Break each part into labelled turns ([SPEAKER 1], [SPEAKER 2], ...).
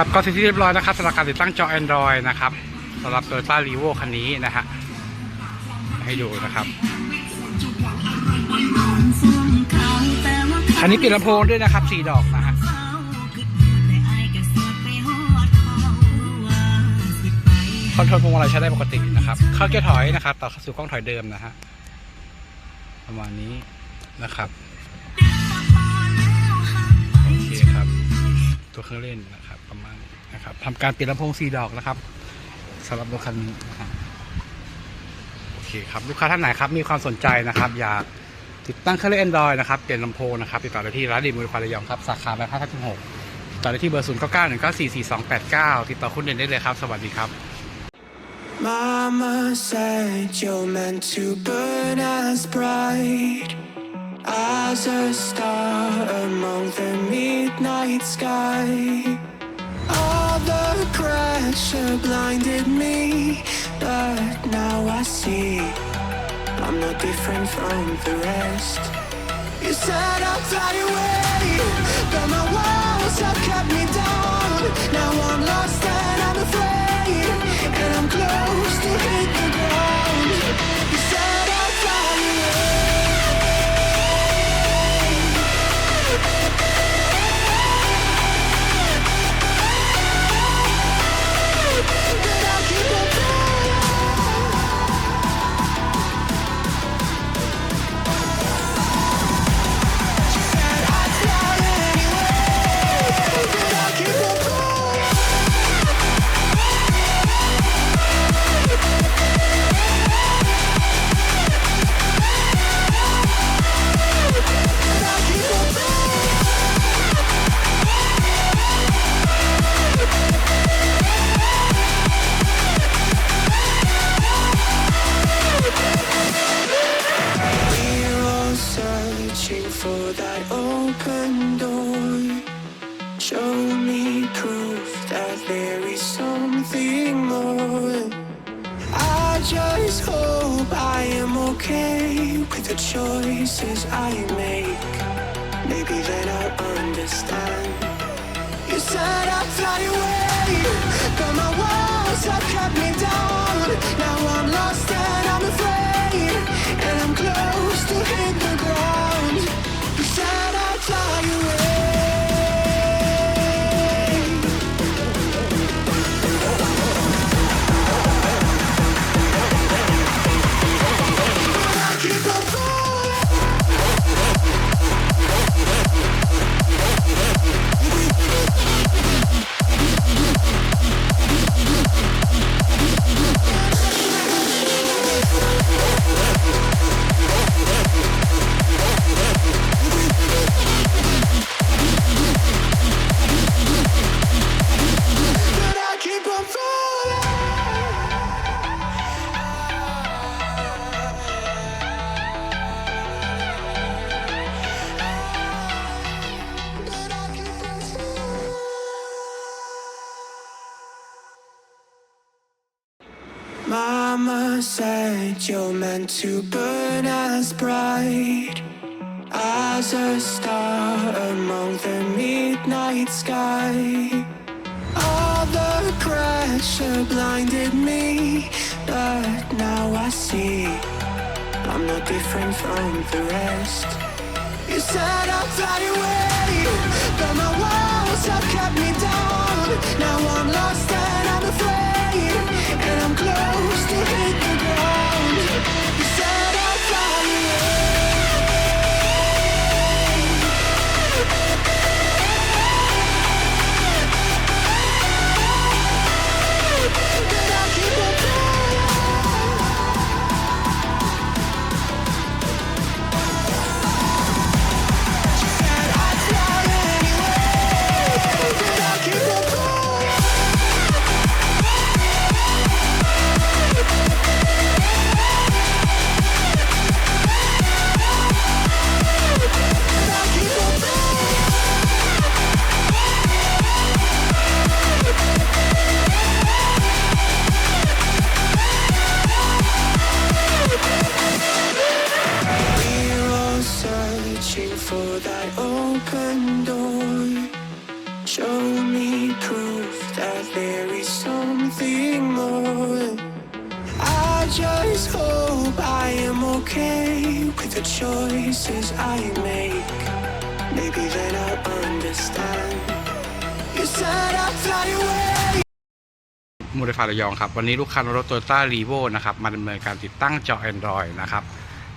[SPEAKER 1] ครับก็เสร็จที่เรียบร้อยนะครับสำหรับการติดตั้งจอ Android นะครับสำหรับ Toyota Revo คันนี้นะฮะให้ดูนะครับคันนี้เปลี่ยนลำโพงด้วยนะครับ4 ดอกนะฮะคอนโทรลพวงมาลัยใช้ได้ปกตินะครับเข้าเกียร์ถอยนะครับต่อสู่กล้องถอยเดิมนะฮะประมาณนี้นะครับโอเคครับตัวเครื่องเล่นนะครับประมาณนะครับทำการเปลี่ยนลำโพง4 ดอกนะครับสำหรับรถคันนี้นะครับโอเคครับลูกค้าท่านไหนครับมีความสนใจนะครับอยากติดตั้งเครื่องเล่น Android นะครับเปลี่ยนลำโพงนะครับติดต่อได้ที่ร้านรีโมทไฟระยองครับสาขาแบบ5-6ติดต่อได้ที่เบอร์0991944289ติดต่อคุณเด่นได้เลยครับสวัสดีครับ
[SPEAKER 2] Mama said you're meant to burn as bright as a star among the midnight sky. All the pressure blinded me, but now I see I'm not different from the rest. You said I'd fly away, but my walls have kept me down. Now I'm lost and I'm afraid, and I'm close to hit the ground. You said I'd fly away, but I'll keep on flying. She said I'd fly anyway, but I'll keep on flying. For that open door, show me proof that there is something more. I just hope I am okay with the choices I make. Maybe then I'll understand. You said I'd fly away, but my walls have kept me down. Now I'm lost and I'm afraid, and I'm close to hit the ground. You said I'd fly away, but I keep on falling. But I keep on falling. But I keep on falling. Mama said you're meant to burn as bright as a star among the midnight sky. All the pressure blinded me, but now I see I'm not different from the rest. You said I'd fly away, but my walls have kept me down. Now I'm lost and I'm afraid, and I'm close to hit the ground. You said I'd fly away, but I'll keep on flying. She said I'd fly anyway, but okay with the choices I make. Maybe then I'll understand. You said I'd fly away.
[SPEAKER 1] มูลค่าระยองครับวันนี้ลูกค้ารถโตโยต้ารีโวนะครับมาดำเนินการติดตั้งจอ Android นะครับ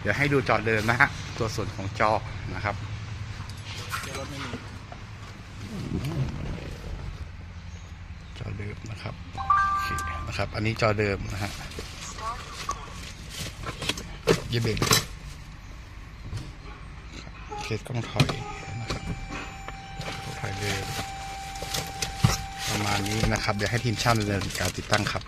[SPEAKER 1] เดี๋ยวให้ดูจอเดิมนะฮะตัวส่วนของจอนะครับจอเดิมนะครับโอเคนะครับอันนี้จอเดิมนะฮะเยเบนเคสกล้องถอยนะครับถอยเดิมประมาณนี้นะครับเดี๋ยวให้ทีมช่างดำเนินการติดตั้งครับ